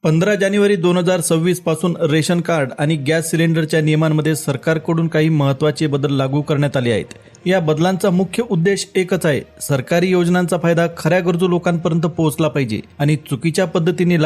15 जानेवारी 2026 पासून ration card आणि gas सिलेंडरच्या नियमांमध्ये सरकारकडून काही महत्त्वाचे बदल लागू करण्यात आले आहेत. या बदलांचा मुख्य उद्देश एकच आहे. सरकारी योजनांचा फायदा खऱ्या गरजू लोकांपर्यंत पोहोचला पाहिजे आणि चुकीच्या पद्धतीने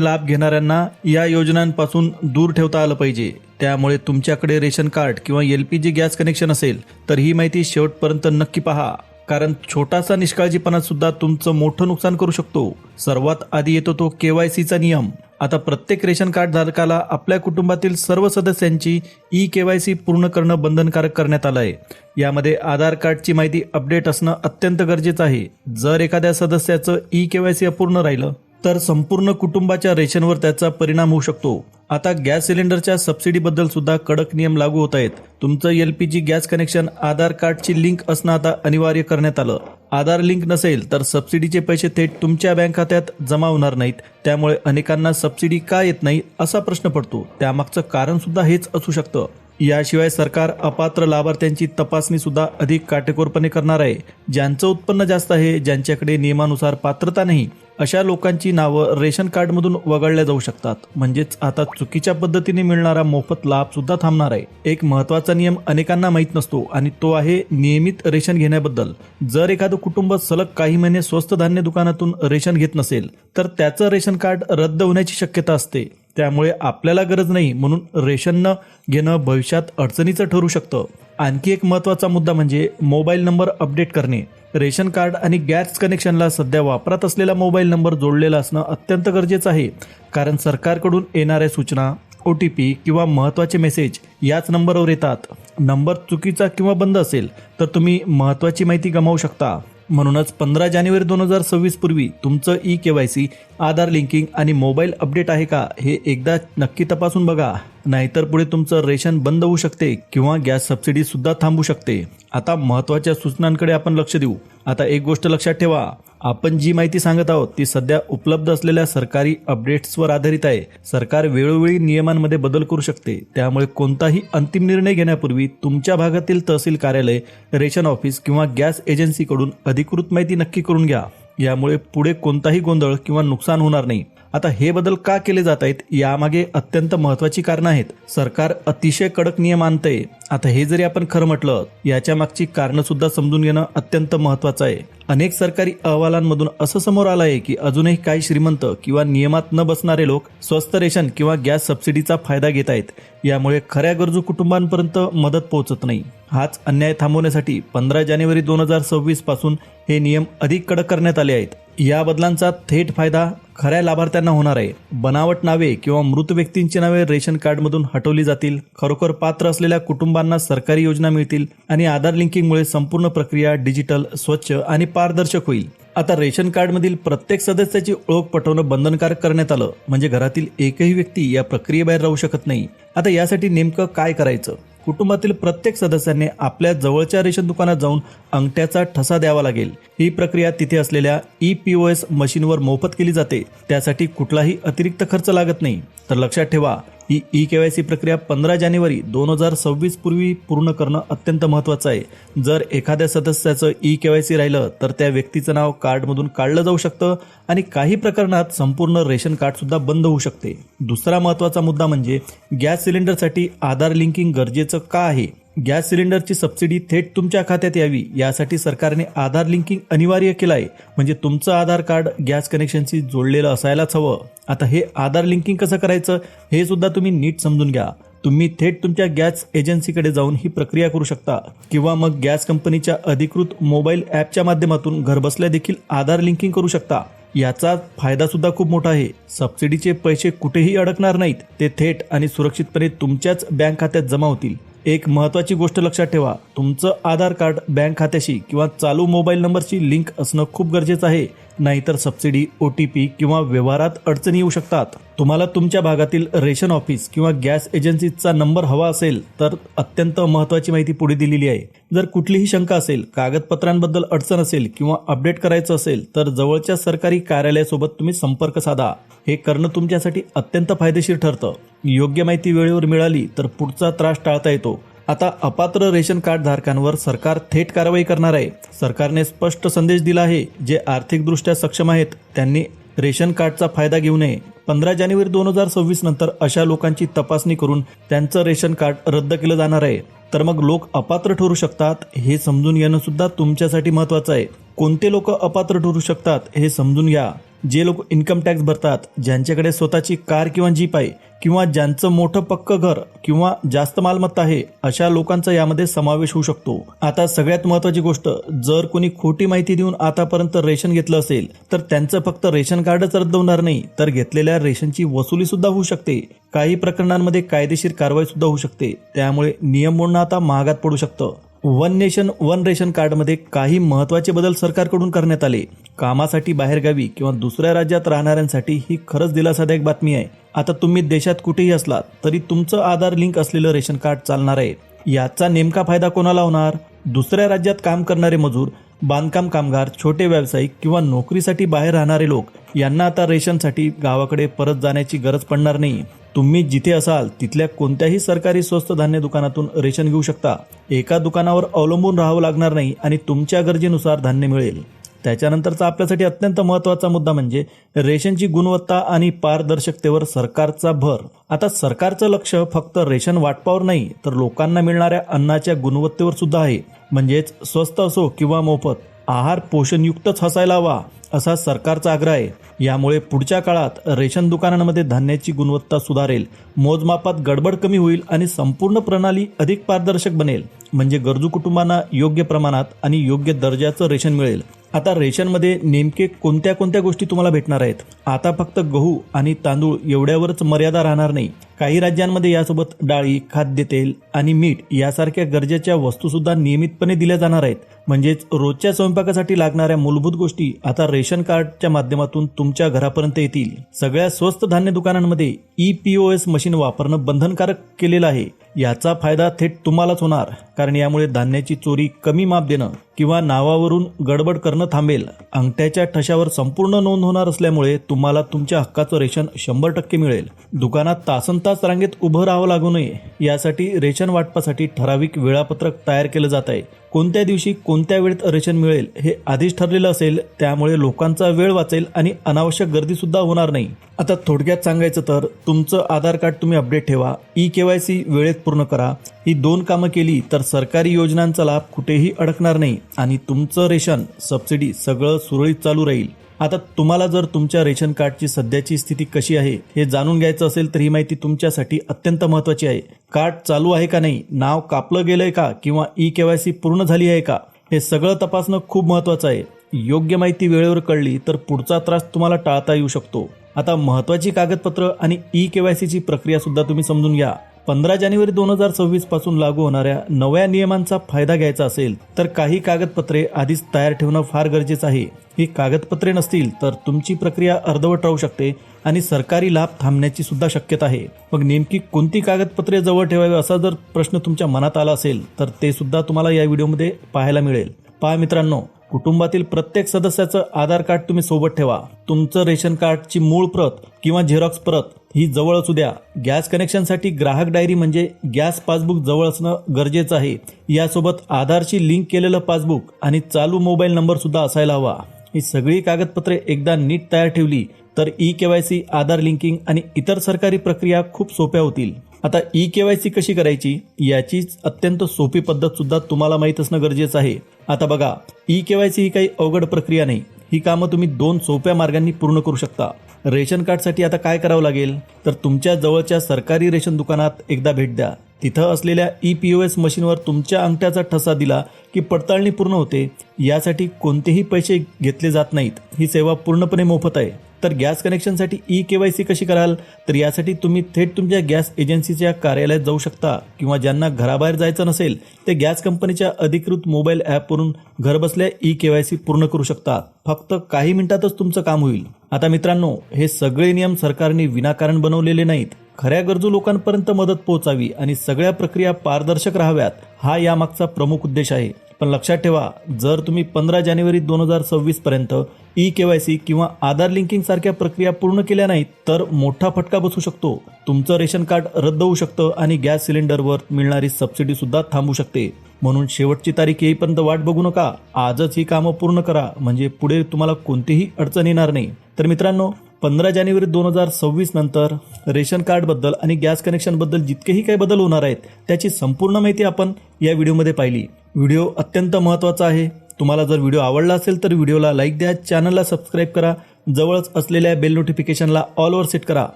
लाभ घेणाऱ्यांना या योजनांपासून दूर ठेवता आलं पाहिजे. त्यामुळे तुमच्याकडे रेशन कार्ड किंवा LPG गॅस कनेक्शन असेल तर ही माहिती शेवटपर्यंत नक्की पहा, कारण छोटासा निष्काळजीपणा सुद्धा तुमचं मोठं नुकसान करू शकतो. सर्वात आधी येतो तो KYCचा नियम. आता प्रत्येक रेशन कार्ड धारकाला आपल्या कुटुंबातील सर्व सदस्यांची KYC पूर्ण करणं बंधनकारक करण्यात आलं आहे. यामध्ये आधार कार्डची माहिती अपडेट असणं अत्यंत गरजेचं आहे. जर एखाद्या सदस्याचं KYC अपूर्ण राहिलं तर संपूर्ण कुटुंबाच्या रेशनवर त्याचा परिणाम होऊ शकतो. आता गॅस सिलेंडरच्या सबसिडीबद्दल सुद्धा कडक नियम लागू होत आहेत. तुमचं LPG गॅस कनेक्शन आधार कार्डची लिंक असणं आता अनिवार्य करण्यात आलं. आधार लिंक नसेल तर सबसिडीचे पैसे थेट तुमच्या बँक खात्यात जमा होणार नाहीत. त्यामुळे अनेकांना सबसिडी का येत नाही असा प्रश्न पडतो. त्यामागचं कारण सुद्धा हेच असू शकतं. याशिवाय सरकार अपात्र लाभार्थ्यांची तपासणी सुद्धा अधिक काटेकोरपणे करणार आहे. ज्यांचं उत्पन्न जास्त आहे, ज्यांच्याकडे नियमानुसार पात्रता नाही, अशा लोकांची नावं रेशन कार्डमधून वगळल्या जाऊ शकतात. म्हणजेच आता चुकीच्या पद्धतीने मिळणारा मोफत लाभ सुद्धा थांबणार आहे. एक महत्त्वाचा नियम अनेकांना माहीत नसतो आणि तो आहे नियमित रेशन घेण्याबद्दल. जर एखादं कुटुंब सलग काही महिने स्वस्त धान्य दुकानातून रेशन घेत नसेल तर त्याचं रेशन कार्ड रद्द होण्याची शक्यता असते. त्यामुळे आपल्याला गरज नाही म्हणून रेशन न घेणं भविष्यात अडचणीचं ठरू शकतं. आणखी एक महत्त्वाचा मुद्दा म्हणजे मोबाईल नंबर अपडेट करणे. रेशन कार्ड आणि गॅस कनेक्शनला सध्या वापरात असलेला मोबाईल नंबर जोडलेला असणं अत्यंत गरजेचं आहे, कारण सरकारकडून येणाऱ्या सूचना, OTP किंवा महत्त्वाचे मेसेज याच नंबरवर येतात. नंबर चुकीचा किंवा बंद असेल तर तुम्ही महत्त्वाची माहिती गमावू शकता. म्हणूनच 15 जानेवारी 2026 पूर्वी तुमचं KYC, आधार लिंकिंग आणि मोबाईल अपडेट आहे का हे एकदा नक्की तपासून बघा. नाहीतर पुढे तुमचं रेशन बंद होऊ शकते किंवा गॅस सबसिडी सुद्धा थांबू शकते. आता महत्त्वाच्या सूचनांकडे आपण लक्ष देऊ. आता एक गोष्ट लक्षात ठेवा, आपण जी माहिती सांगत आहोत ती सध्या उपलब्ध असलेल्या सरकारी अपडेट्सवर आधारित आहे. सरकार वेळोवेळी नियमांमध्ये बदल करू शकते. त्यामुळे कोणताही अंतिम निर्णय घेण्यापूर्वी तुमच्या भागातील तहसील कार्यालय, रेशन ऑफिस किंवा गॅस एजन्सीकडून अधिकृत माहिती नक्की करून घ्या. यामुळे पुढे कोणताही गोंधळ किंवा नुकसान होणार नाही. आता हे बदल का केले जात आहेत यामागे अत्यंत महत्त्वाची कारणं आहेत. सरकार अतिशय कडक नियम आणतंय. आता हे जरी आपण खरं म्हटलं, याच्या मागची कारणं सुद्धा समजून घेणं अत्यंत महत्त्वाचं आहे. अनेक सरकारी अहवालांमधून असं समोर आलं आहे की अजूनही काही श्रीमंत किंवा नियमात न बसणारे लोक स्वस्त रेशन किंवा गॅस सबसिडीचा फायदा घेत आहेत. यामुळे खऱ्या गरजू कुटुंबांपर्यंत मदत पोहोचत नाही. हाच अन्याय थांबवण्यासाठी 15 जानेवारी 2026 पासून हे नियम अधिक कडक करण्यात आले आहेत. या बदलांचा थेट फायदा खऱ्या लाभार्थ्यांना होणार आहे. बनावट नावे किंवा मृत व्यक्तींची नावे रेशन कार्डमधून हटवली जातील. खरोखर पात्र असलेल्या कुटुंबांना सरकारी योजना मिळतील आणि आधार लिंकिंगमुळे संपूर्ण प्रक्रिया डिजिटल, स्वच्छ आणि पारदर्शक होईल. आता रेशन कार्डमधील प्रत्येक सदस्याची ओळख पटवणं बंधनकारक करण्यात आलं. म्हणजे घरातील एकही व्यक्ती या प्रक्रियेबाहेर राहू शकत नाही. आता यासाठी नेमकं काय करायचं? कुटुंबातील प्रत्येक सदस्याने आपल्या जवळच्या रेशन दुकानात जाऊन अंगठ्याचा ठसा द्यावा लागेल. ही प्रक्रिया तिथे असलेल्या POS मशीनवर मोफत केली जाते. त्यासाठी कुठलाही अतिरिक्त खर्च लागत नाही. तर लक्षात ठेवा, ही KYC प्रक्रिया 15 जानेवारी 2026 पूर्वी पूर्ण करणं अत्यंत महत्त्वाचं आहे. जर एखाद्या सदस्याचं KYC राहिलं तर त्या व्यक्तीचं नाव कार्डमधून काढलं जाऊ शकतं आणि काही प्रकरणात संपूर्ण रेशन कार्ड सुद्धा बंद होऊ शकते. दुसरा महत्त्वाचा मुद्दा म्हणजे गॅस सिलेंडरसाठी आधार लिंकिंग गरजेचं का आहे? गॅस सिलेंडरची सबसिडी थेट तुमच्या खात्यात यावी यासाठी सरकारने आधार लिंकिंग अनिवार्य केलं आहे. म्हणजे तुमचं आधार कार्ड गॅस कनेक्शनशी जोडलेलं असायलाच हवं. आता हे आधार लिंकिंग कसं करायचं हे सुद्धा तुम्ही नीट समजून घ्या. तुम्ही थेट तुमच्या गॅस एजन्सीकडे जाऊन ही प्रक्रिया करू शकता किंवा मग गॅस कंपनीच्या अधिकृत मोबाईल ॲपच्या माध्यमातून घरबसल्या देखील आधार लिंकिंग करू शकता. याचा फायदा सुद्धा खूप मोठा आहे. सबसिडीचे पैसे कुठेही अडकणार नाहीत. ते थेट आणि सुरक्षितपणे तुमच्याच बँक खात्यात जमा होतील. एक महत्त्वाची गोष्ट लक्षात ठेवा, तुमचं आधार कार्ड बँक खात्याशी किंवा चालू मोबाईल नंबरची लिंक असणं खूप गरजेचं आहे. नाहीतर सबसिडी, OTP किंवा व्यवहारात अडचणी येऊ शकतात. तुम्हाला तुमच्या भागातील रेशन ऑफिस किंवा गॅस एजन्सीचा नंबर हवा असेल तर अत्यंत महत्त्वाची माहिती पुढे दिलेली आहे. जर कुठलीही शंका असेल, कागदपत्रांबद्दल अडचण असेल किंवा अपडेट करायचं असेल तर जवळच्या सरकारी कार्यालयासोबत तुम्ही संपर्क साधा. हे करणं तुमच्यासाठी अत्यंत फायदेशीर ठरतं. योग्य माहिती वेळेवर मिळाली तर पुढचा त्रास टाळता येतो. आता अपात्र रेशन कार्ड धारकांवर सरकार थेट कारवाई करणार आहे. सरकारने स्पष्ट संदेश दिला आहे, जे आर्थिकदृष्ट्या सक्षम आहेत त्यांनी रेशन कार्डचा फायदा घेऊ नये. 15 जानेवारी 2026 नंतर अशा लोकांची तपासणी करून त्यांचं रेशन कार्ड रद्द केलं जाणार आहे. तर मग लोक अपात्र ठरू शकतात हे समजून घेणं सुद्धा तुमच्यासाठी महत्त्वाचं आहे. कोणते लोक अपात्र ठरू शकतात हे समजून घ्या. जे लोक इन्कम टॅक्स भरतात, ज्यांच्याकडे स्वतःची कार किंवा जीप आहे, किंवा ज्यांचं मोठं पक्कं घर किंवा जास्त मालमत्ता आहे, अशा लोकांचा यामध्ये समावेश होऊ शकतो. आता सगळ्यात महत्त्वाची गोष्ट, जर कोणी खोटी माहिती देऊन आतापर्यंत रेशन घेतलं असेल तर त्यांचं फक्त रेशन कार्डच रद्द होणार नाही, तर घेतलेल्या रेशनची वसुली सुद्धा होऊ शकते. काही प्रकरणांमध्ये कायदेशीर कारवाई सुद्धा होऊ शकते. त्यामुळे नियम मोडणं आता महागात पडू शकतं. वन नेशन वन रेशन कार्डमध्ये काही महत्त्वाचे बदल सरकारकडून करण्यात आले. कामासाठी बाहेरगावी किंवा दुसऱ्या राज्यात राहणाऱ्यांसाठी ही खरंच दिलासादायक बातमी आहे. आता तुम्ही देशात कुठेही असलात तरी तुमचं आधार लिंक असलेलं रेशन कार्ड चालणार आहे. याचा नेमका फायदा कोणाला होणार? दुसऱ्या राज्यात काम करणारे मजूर, बांधकाम कामगार, छोटे व्यावसायिक किंवा नोकरीसाठी बाहेर राहणारे लोक यांना आता रेशनसाठी गावाकडे परत जाण्याची गरज पडणार नाही. तुम्ही जिथे असाल तिथल्या कोणत्याही सरकारी स्वस्त धान्य दुकानातून रेशन घेऊ शकता. एका दुकानावर अवलंबून राहावं लागणार नाही आणि तुमच्या गरजेनुसार धान्य मिळेल. त्याच्यानंतरचा आपल्यासाठी अत्यंत महत्त्वाचा मुद्दा म्हणजे रेशनची गुणवत्ता आणि पारदर्शकतेवर सरकारचा भर. आता सरकारचं लक्ष फक्त रेशन वाटपावर नाही तर लोकांना मिळणाऱ्या अन्नाच्या गुणवत्तेवर सुद्धा आहे. म्हणजेच स्वस्त असो किंवा मोफत, आहार पोषणयुक्तच असायला हवा असा सरकारचा आग्रह आहे. यामुळे पुढच्या काळात रेशन दुकानांमध्ये धान्याची गुणवत्ता सुधारेल, मोजमापात गडबड कमी होईल आणि संपूर्ण प्रणाली अधिक पारदर्शक बनेल. म्हणजे गरजू कुटुंबांना योग्य प्रमाणात आणि योग्य दर्जाचं रेशन मिळेल. आता रेशनमध्ये नेमके कोणत्या कोणत्या गोष्टी तुम्हाला भेटणार आहेत? आता फक्त गहू आणि तांदूळ एवढ्यावरच मर्यादा राहणार नाही. काही राज्यांमध्ये यासोबत डाळी, खाद्यतेल आणि मीठ यासारख्या गरजेच्या वस्तू सुद्धा नियमितपणे दिल्या जाणार आहेत. म्हणजेच रोजच्या स्वयंपाकासाठी लागणाऱ्या मूलभूत गोष्टी आता रेशन कार्डच्या माध्यमातून तुमच्या घरापर्यंत येतील. सगळ्या स्वस्त धान्य दुकानांमध्ये EPOS मशीन वापरणं बंधनकारक केलेलं आहे. याचा फायदा थेट तुम्हालाच होणार, कारण यामुळे धान्याची चोरी, कमी माप देणं किंवा नावावरून गडबड करणं थांबेल. अंगठ्याच्या ठशावर संपूर्ण नोंद होणार असल्यामुळे तुम्हाला तुमच्या हक्काचं रेशन 100% मिळेल. दुकानात तासनतास रांगेत उभं राहावं लागू नये यासाठी रेशन वाटपासाठी ठराविक वेळापत्रक तयार केलं जात आहे. कोणत्या दिवशी कोणत्या वेळेत रेशन मिळेल हे आधीच ठरलेलं असेल. त्यामुळे लोकांचा वेळ वाचेल आणि अनावश्यक गर्दी सुद्धा होणार नाही. आता थोडक्यात सांगायचं तर तुमचं आधार कार्ड तुम्ही अपडेट ठेवा, eKYC वेळेत पूर्ण करा. ही 2 कामं केली तर सरकारी योजनांचा लाभ कुठेही अडकणार नाही आणि तुमचं रेशन, सबसिडी सगळं सुरळीत चालू राहील. आता तुम्हाला जर तुमच्या रेशन कार्डची सध्याची स्थिती कशी आहे हे जाणून घ्यायचं असेल तर ही माहिती तुमच्यासाठी अत्यंत महत्त्वाची आहे. कार्ड चालू आहे का नाही, नाव कापलं गेलंय का किंवा eKYC पूर्ण झाली आहे का, हे सगळं तपासणं खूप महत्त्वाचं आहे. योग्य माहिती वेळेवर कळली तर पुढचा त्रास तुम्हाला टाळता येऊ शकतो. आता महत्त्वाची कागदपत्र आणि eKYCची प्रक्रिया सुद्धा तुम्ही समजून घ्या. 15 जानेवारी 2026 पासून लागू होणाऱ्या नव्या नियमांचा फायदा घ्यायचा असेल तर काही कागदपत्रे आधीच तयार ठेवणं फार गरजेचं आहे. ही कागदपत्रे नसतील तर तुमची प्रक्रिया अर्धवट राहू शकते आणि सरकारी लाभ थांबण्याची सुद्धा शक्यता आहे. मग नेमकी कोणती कागदपत्रे जवळ ठेवावी असा जर प्रश्न तुमच्या मनात आला असेल तर ते सुद्धा तुम्हाला या व्हिडिओमध्ये पाहायला मिळेल. पहा मित्रांनो, कुटुंबातील प्रत्येक सदस्याचं आधार कार्ड तुम्ही सोबत ठेवा. तुमचं रेशन कार्डची मूळ प्रत किंवा झेरॉक्स प्रत ही जवळ असू द्या. गॅस कनेक्शनसाठी ग्राहक डायरी म्हणजे गॅस पासबुक जवळ असणं गरजेचं आहे. यासोबत आधारशी लिंक केलेलं पासबुक आणि चालू मोबाईल नंबर सुद्धा असायला हवा. ही सगळी कागदपत्रे एकदा नीट तयार ठेवली तर eKYC, आधार लिंकिंग आणि इतर सरकारी प्रक्रिया खूप सोप्या होतील. आता eKYC कशी करायची याचीच अत्यंत सोपी पद्धत सुद्धा तुम्हाला माहीत असणं गरजेचं आहे. आता बघा, eKYC ही काही अवघड प्रक्रिया नाही. ही कामं तुम्ही 2 सोप्या मार्गांनी पूर्ण करू शकता. रेशन कार्डसाठी आता काय करावं लागेल तर तुमच्या जवळच्या सरकारी रेशन दुकानात एकदा भेट द्या. तिथं असलेल्या EPOS मशीनवर तुमच्या अंगठ्याचा ठसा दिला की पडताळणी पूर्ण होते. यासाठी कोणतेही पैसे घेतले जात नाहीत. ही सेवा पूर्णपणे मोफत आहे. तर गॅस कनेक्शनसाठी eKYC कशी कराल तर यासाठी तुम्ही थेट तुमच्या गॅस एजन्सीच्या कार्यालयात जाऊ शकता किंवा ज्यांना घराबाहेर जायचं नसेल ते गॅस कंपनीच्या अधिकृत मोबाईल ॲपवरून घरबसल्या eKYC पूर्ण करू शकतात. फक्त काही मिनिटातच तुमचं काम होईल. आता मित्रांनो, हे सगळे नियम सरकारने विनाकारण बनवलेले नाहीत. खऱ्या गरजू लोकांपर्यंत मदत पोहोचावी आणि सगळ्या प्रक्रिया पारदर्शक राहाव्यात हा यामागचा प्रमुख उद्देश आहे. पण लक्षात ठेवा, जर तुम्ही 15 जानेवारी 2026 पर्यंत KYC किंवा आधार लिंकिंग सारख्या प्रक्रिया पूर्ण केल्या नाहीत तर मोठा फटका बसू शकतो. तुमचं रेशन कार्ड रद्द होऊ शकतं आणि गॅस सिलेंडरवर मिळणारी सबसिडी सुद्धा थांबू शकते. म्हणून शेवटची तारीख येईपर्यंत वाट बघू नका. आजच ही कामं पूर्ण करा, म्हणजे पुढे तुम्हाला कोणतीही अडचण येणार नाही. तर मित्रांनो, 15 जानेवारी 2026 नंतर रेशन कार्डबद्दल आणि गॅस कनेक्शनबद्दल जितकेही काही बदल होणार आहेत त्याची संपूर्ण माहिती आपण या व्हिडिओमध्ये पाहिली. व्हिडिओ अत्यंत महत्त्वाचा आहे. तुम्हाला जर व्हिडिओ आवडला असेल तर व्हिडिओला लाईक द्या, चॅनलला सबस्क्राईब करा, जवळच असलेल्या बेल नोटिफिकेशनला ऑलवर सेट करा.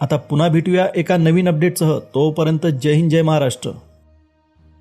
आता पुन्हा भेटूया एका नवीन अपडेटसह. तोपर्यंत जय हिंद, जय महाराष्ट्र.